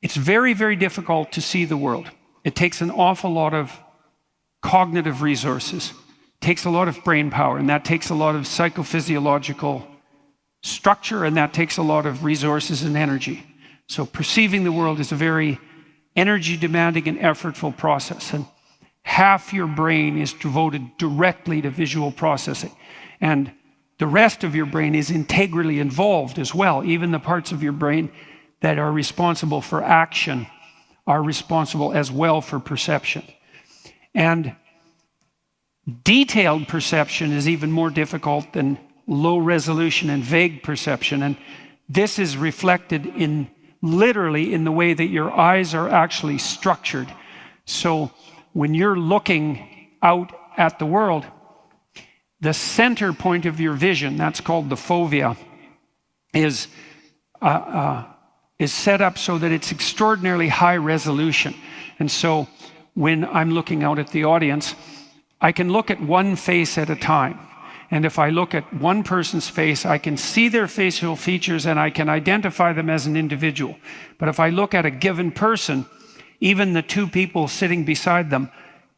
it's very, very difficult to see the world. It takes an awful lot of cognitive resources. It takes a lot of brain power, and that takes a lot of psychophysiological structure, and that takes a lot of resources and energy. So perceiving the world is a very energy demanding and effortful process. And half your brain is devoted directly to visual processing. And the rest of your brain is integrally involved as well. Even the parts of your brain that are responsible for action are responsible as well for perception. And detailed perception is even more difficult than low resolution and vague perception. And this is reflected in literally in the way that your eyes are actually structured. So when you're looking out at the world, the center point of your vision, that's called the fovea, is set up so that it's extraordinarily high resolution. And so when I'm looking out at the audience, I can look at one face at a time. And if I look at one person's face, I can see their facial features and I can identify them as an individual. But if I look at a given person, even the two people sitting beside them,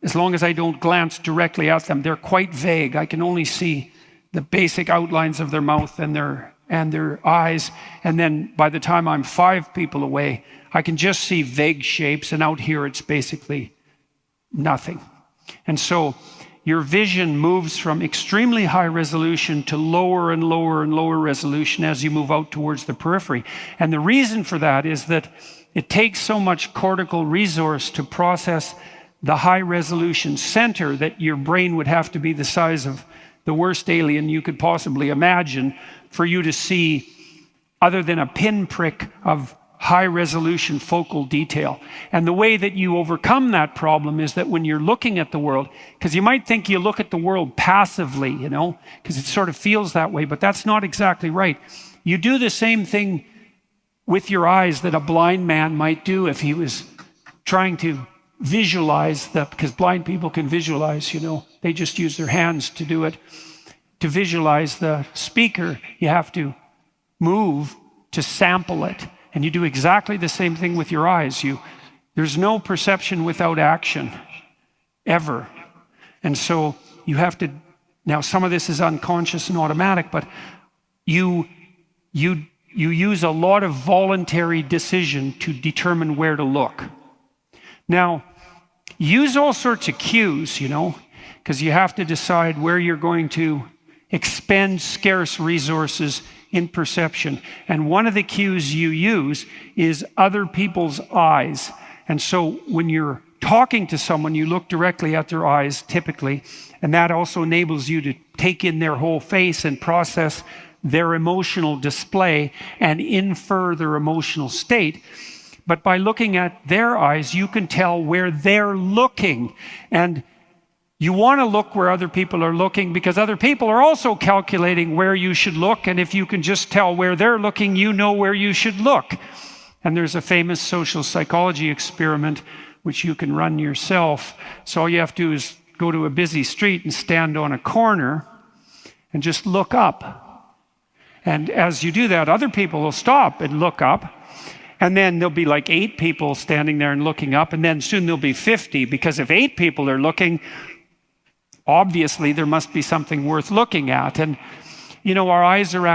as long as I don't glance directly at them, they're quite vague. I can only see the basic outlines of their mouth and their eyes. And then by the time I'm 5 people away, I can just see vague shapes. And out here, it's basically nothing. And so your vision moves from extremely high resolution to lower and lower and lower resolution as you move out towards the periphery. And the reason for that is that it takes so much cortical resource to process the high resolution center that your brain would have to be the size of the worst alien you could possibly imagine for you to see other than a pinprick of high resolution focal detail. And the way that you overcome that problem is that when you're looking at the world, because you might think you look at the world passively, you know, because it sort of feels that way, but that's not exactly right. You do the same thing with your eyes that a blind man might do if he was trying to visualize because blind people can visualize, you know, they just use their hands to do it. To visualize the speaker, you have to move to sample it. And you do exactly the same thing with your eyes. There's no perception without action, ever. And so you have to, now some of this is unconscious and automatic, but you use a lot of voluntary decision to determine where to look. Now, use all sorts of cues, you know, because you have to decide where you're going to expend scarce resources in perception. And one of the cues you use is other people's eyes. And so when you're talking to someone, you look directly at their eyes, typically, and that also enables you to take in their whole face and process their emotional display and infer their emotional state. But by looking at their eyes, you can tell where they're looking. And you want to look where other people are looking because other people are also calculating where you should look. And if you can just tell where they're looking, you know where you should look. And there's a famous social psychology experiment which you can run yourself. So all you have to do is go to a busy street and stand on a corner and just look up. And as you do that, other people will stop and look up. And then there'll be like 8 people standing there and looking up. And then soon there'll be 50, because if 8 people are looking, obviously there must be something worth looking at. And you know, our eyes have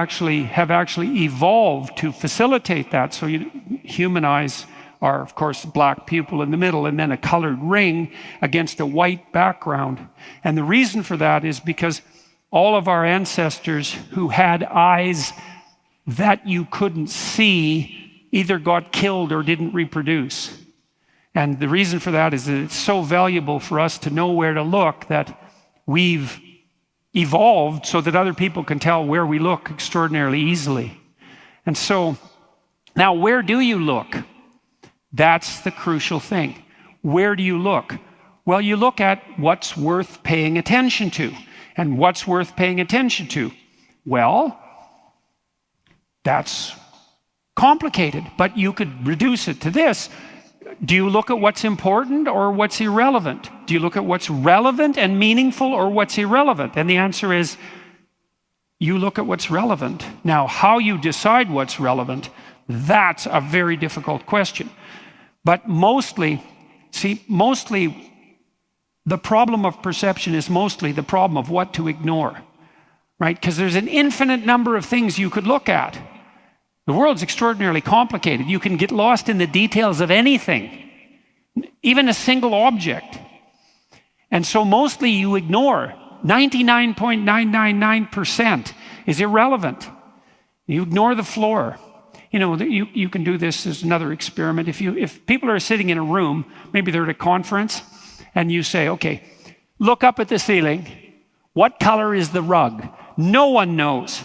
actually evolved to facilitate that. So human eyes are, of course, black pupil in the middle and then a colored ring against a white background. And the reason for that is because all of our ancestors who had eyes that you couldn't see either got killed or didn't reproduce. And the reason for that is that it's so valuable for us to know where to look that we've evolved so that other people can tell where we look extraordinarily easily. And so, now where do you look? That's the crucial thing. Where do you look? Well, you look at what's worth paying attention to. And what's worth paying attention to? Well, that's complicated, but you could reduce it to this. Do you look at what's important or what's irrelevant? Do you look at what's relevant and meaningful or what's irrelevant? And the answer is, you look at what's relevant. Now, how you decide what's relevant, That's a very difficult question. But mostly the problem of perception is mostly the problem of what to ignore, right? Because there's an infinite number of things you could look at. The world's extraordinarily complicated. You can get lost in the details of anything, even a single object. And so mostly you ignore. 99.999% is irrelevant. You ignore the floor. You know, you can do this as another experiment. If people are sitting in a room, maybe they're at a conference, and you say, okay, look up at the ceiling. What color is the rug? No one knows,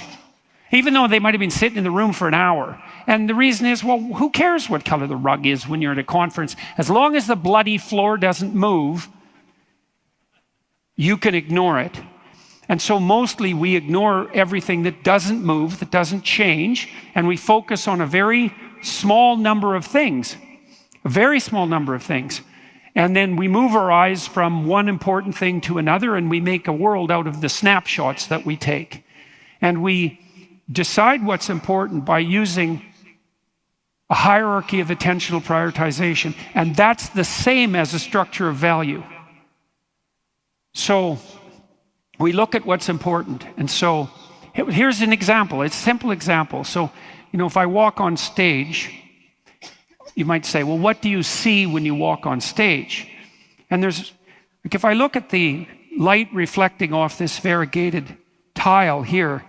even though they might have been sitting in the room for an hour. And the reason is, well, who cares what color the rug is when you're at a conference? As long as the bloody floor doesn't move, you can ignore it. And so mostly we ignore everything that doesn't move, that doesn't change, and we focus on a very small number of things, a very small number of things. And then we move our eyes from one important thing to another, and we make a world out of the snapshots that we take. And we decide what's important by using a hierarchy of attentional prioritization, and that's the same as a structure of value. So we look at what's important. And so here's an example. It's a simple example. So, you know, if I walk on stage, you might say, well, what do you see when you walk on stage? And there's, like, if I look at the light reflecting off this variegated tile here,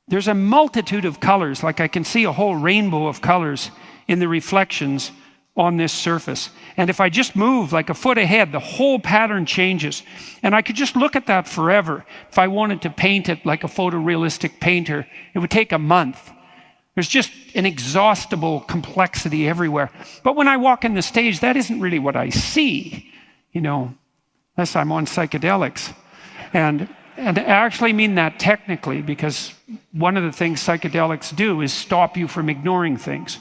there's a multitude of colors. Like, I can see a whole rainbow of colors in the reflections on this surface. And if I just move like a foot ahead, the whole pattern changes. And I could just look at that forever. If I wanted to paint it like a photorealistic painter, it would take a month. There's just an inexhaustible complexity everywhere. But when I walk in the stage, that isn't really what I see, you know, unless I'm on psychedelics. And I actually mean that technically, because one of the things psychedelics do is stop you from ignoring things.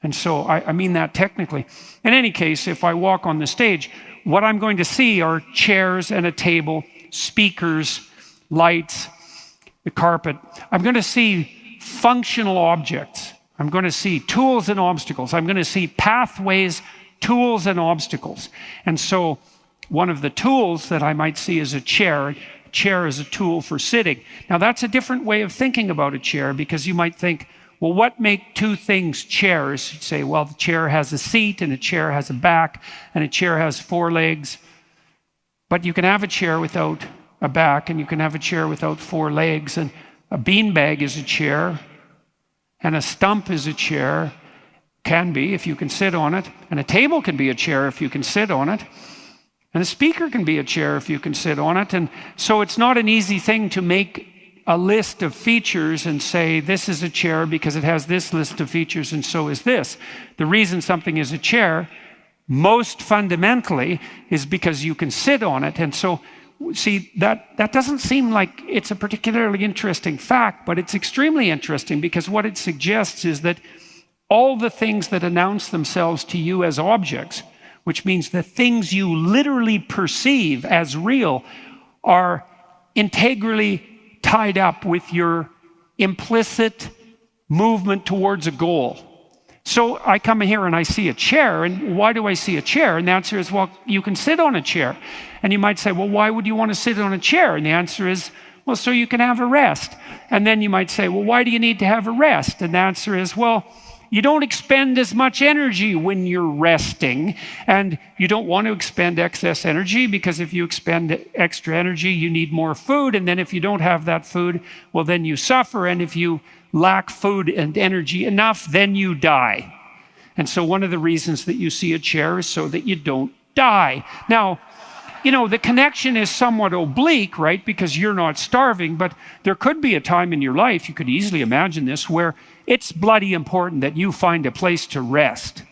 And so I mean that technically. In any case, if I walk on the stage, what I'm going to see are chairs and a table, speakers, lights, the carpet. I'm going to see functional objects. I'm going to see tools and obstacles. I'm going to see pathways, tools and obstacles. And so one of the tools that I might see is a chair. A chair is a tool for sitting. Now that's a different way of thinking about a chair, because you might think, well, what make two things chairs? You'd say, well, the chair has a seat, and a chair has a back, and a chair has four legs. But you can have a chair without a back, and you can have a chair without four legs, and a beanbag is a chair, and a stump is a chair, can be if you can sit on it, and a table can be a chair if you can sit on it, and a speaker can be a chair if you can sit on it. And so it's not an easy thing to make a list of features and say, this is a chair because it has this list of features, and so is this. The reason something is a chair, most fundamentally, is because you can sit on it. And so, see, that doesn't seem like it's a particularly interesting fact, but it's extremely interesting, because what it suggests is that all the things that announce themselves to you as objects, which means the things you literally perceive as real, are integrally tied up with your implicit movement towards a goal. So I come here and I see a chair, and why do I see a chair? And the answer is, well, you can sit on a chair. And you might say, well, why would you want to sit on a chair? And the answer is, well, so you can have a rest. And then you might say, well, why do you need to have a rest? And the answer is, well, you don't expend as much energy when you're resting, and you don't want to expend excess energy, because if you expend extra energy, you need more food, and then if you don't have that food, well, then you suffer, and if you lack food and energy enough, then you die. And so one of the reasons that you see a chair is so that you don't die. Now, you know, the connection is somewhat oblique, right? Because you're not starving, but there could be a time in your life, you could easily imagine this, where it's bloody important that you find a place to rest.